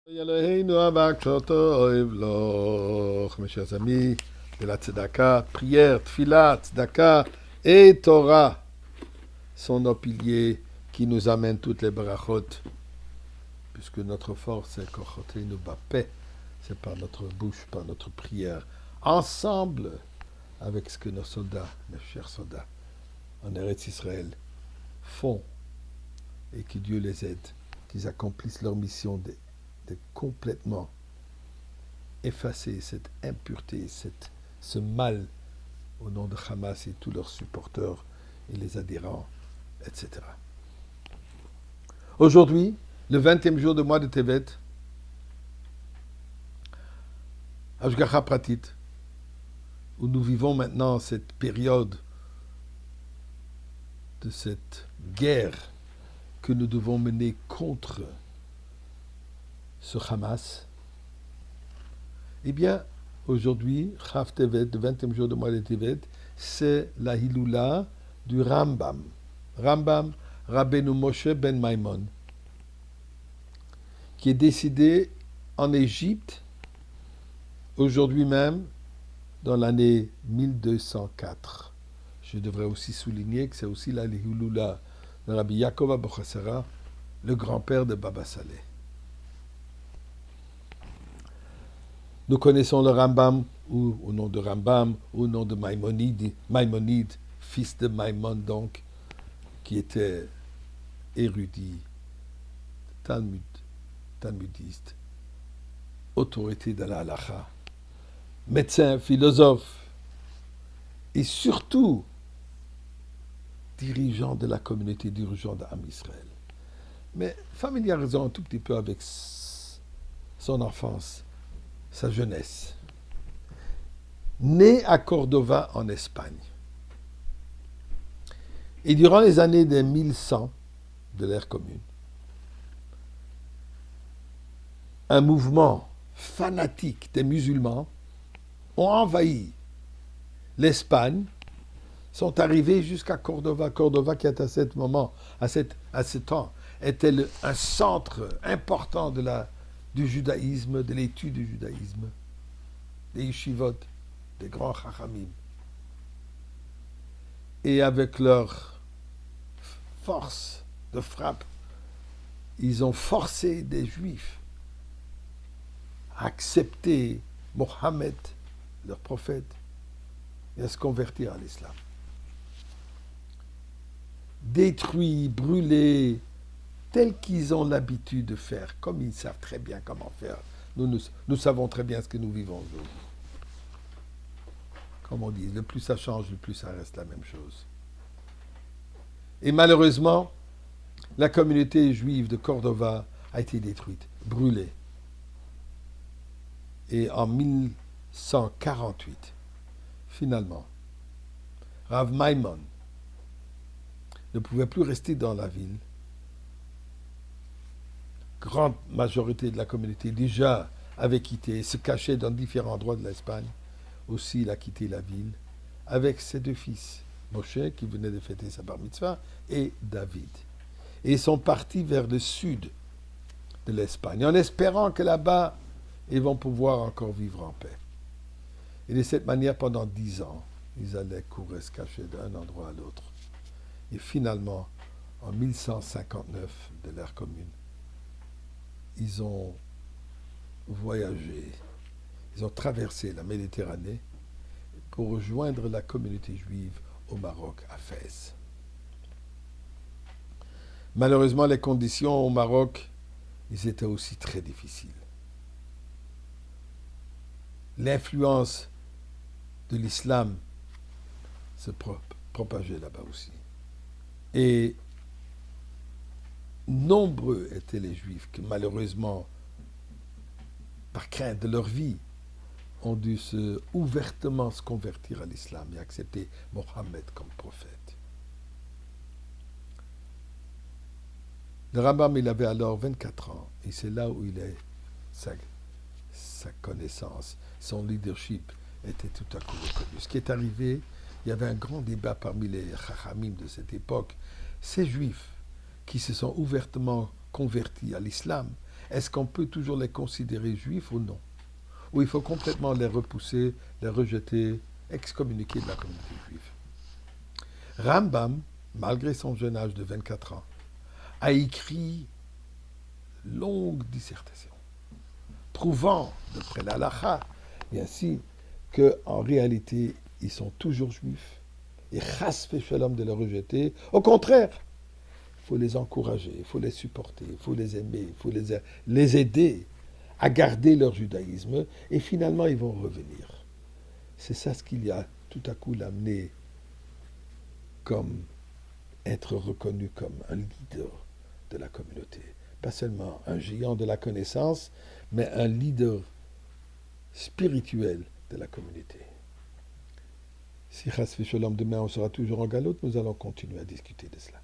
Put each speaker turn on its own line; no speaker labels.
Eloheinu Avak Shotoev Loch, mes chers amis, de la Tzedaka, prière, Tfilat, Tzedaka et Torah sont nos piliers qui nous amènent toutes les brachot, puisque notre force c'est Kochoteinu Bapeh, c'est par notre bouche, par notre prière, ensemble avec ce que nos soldats, mes chers soldats, en Eretz Israël, font et que Dieu les aide, qu'ils accomplissent leur mission de complètement effacer cette impureté, ce mal au nom de Hamas et tous leurs supporters et les adhérents, etc. Aujourd'hui, le 20e jour du mois de Tevet, Hashgacha Pratit, où nous vivons maintenant cette période de cette guerre que nous devons mener contre ce Hamas, eh bien, aujourd'hui, Chav Tevet, le 20e jour du mois de Tevet, c'est la Hiloula du Rambam. Rambam, Rabbeinu Moshe ben Maimon, qui est décédé en Égypte, aujourd'hui même, dans l'année 1204. Je devrais aussi souligner que c'est aussi la Hiloula de Rabbi Yaakov Abuchassara, le grand-père de Baba Saleh. Nous connaissons le Rambam, ou au nom de Rambam, ou au nom de Maïmonide, fils de Maïmon donc, qui était érudit, talmudiste, autorité de la halacha, médecin, philosophe, et surtout dirigeant de la communauté, dirigeant d'Am Israël. Mais familiarisons un tout petit peu avec son enfance, sa jeunesse. Né à Cordova, en Espagne. Et durant les années des 1100 de l'ère commune, un mouvement fanatique des musulmans ont envahi l'Espagne, sont arrivés jusqu'à Cordova. Cordova qui à ce moment, à ce temps, était un centre important du judaïsme, de l'étude du judaïsme, des yeshivot, des grands chachamim. Et avec leur force de frappe, ils ont forcé des juifs à accepter Mohammed, leur prophète, et à se convertir à l'islam. Détruits, brûlés, tels qu'ils ont l'habitude de faire, comme ils savent très bien comment faire. Nous savons très bien ce que nous vivons aujourd'hui. Comme on dit, le plus ça change, le plus ça reste la même chose. Et malheureusement, la communauté juive de Cordova a été détruite, brûlée. Et en 1148, finalement, Rav Maimon ne pouvait plus rester dans la ville. Grande majorité de la communauté déjà avait quitté, se cachait dans différents endroits de l'Espagne. Aussi, il a quitté la ville avec ses deux fils, Moshe, qui venait de fêter sa bar mitzvah, et David. Et ils sont partis vers le sud de l'Espagne, en espérant que là-bas, ils vont pouvoir encore vivre en paix. Et de cette manière, pendant 10 ans, ils allaient courir, se cacher d'un endroit à l'autre. Et finalement, en 1159 de l'ère commune, ils ont voyagé, ils ont traversé la Méditerranée pour rejoindre la communauté juive au Maroc, à Fès. Malheureusement, les conditions au Maroc, ils étaient aussi très difficiles. L'influence de l'islam se propageait là-bas aussi. Et nombreux étaient les juifs qui, malheureusement, par crainte de leur vie, ont dû ouvertement se convertir à l'islam et accepter Mohammed comme prophète. Le Rambam, il avait alors 24 ans, et c'est là où il est sa connaissance, son leadership était tout à coup reconnu. Ce qui est arrivé, il y avait un grand débat parmi les chachamim de cette époque. Ces juifs qui se sont ouvertement convertis à l'islam, est-ce qu'on peut toujours les considérer juifs ou non? Ou il faut complètement les repousser, les rejeter, excommuniquer de la communauté juive? Rambam, malgré son jeune âge de 24 ans, a écrit longue dissertation, prouvant, d'après l'Halacha, et ainsi, qu'en réalité, ils sont toujours juifs, et chas shalom de les rejeter. Au contraire, il faut les encourager, il faut les supporter, il faut les aimer, il faut les aider à garder leur judaïsme, et finalement, ils vont revenir. C'est ça ce qu'il y a tout à coup l'amené comme être reconnu comme un leader de la communauté. Pas seulement un géant de la connaissance, mais un leader spirituel de la communauté. Si Chas Shalom demain on sera toujours en galoute, nous allons continuer à discuter de cela.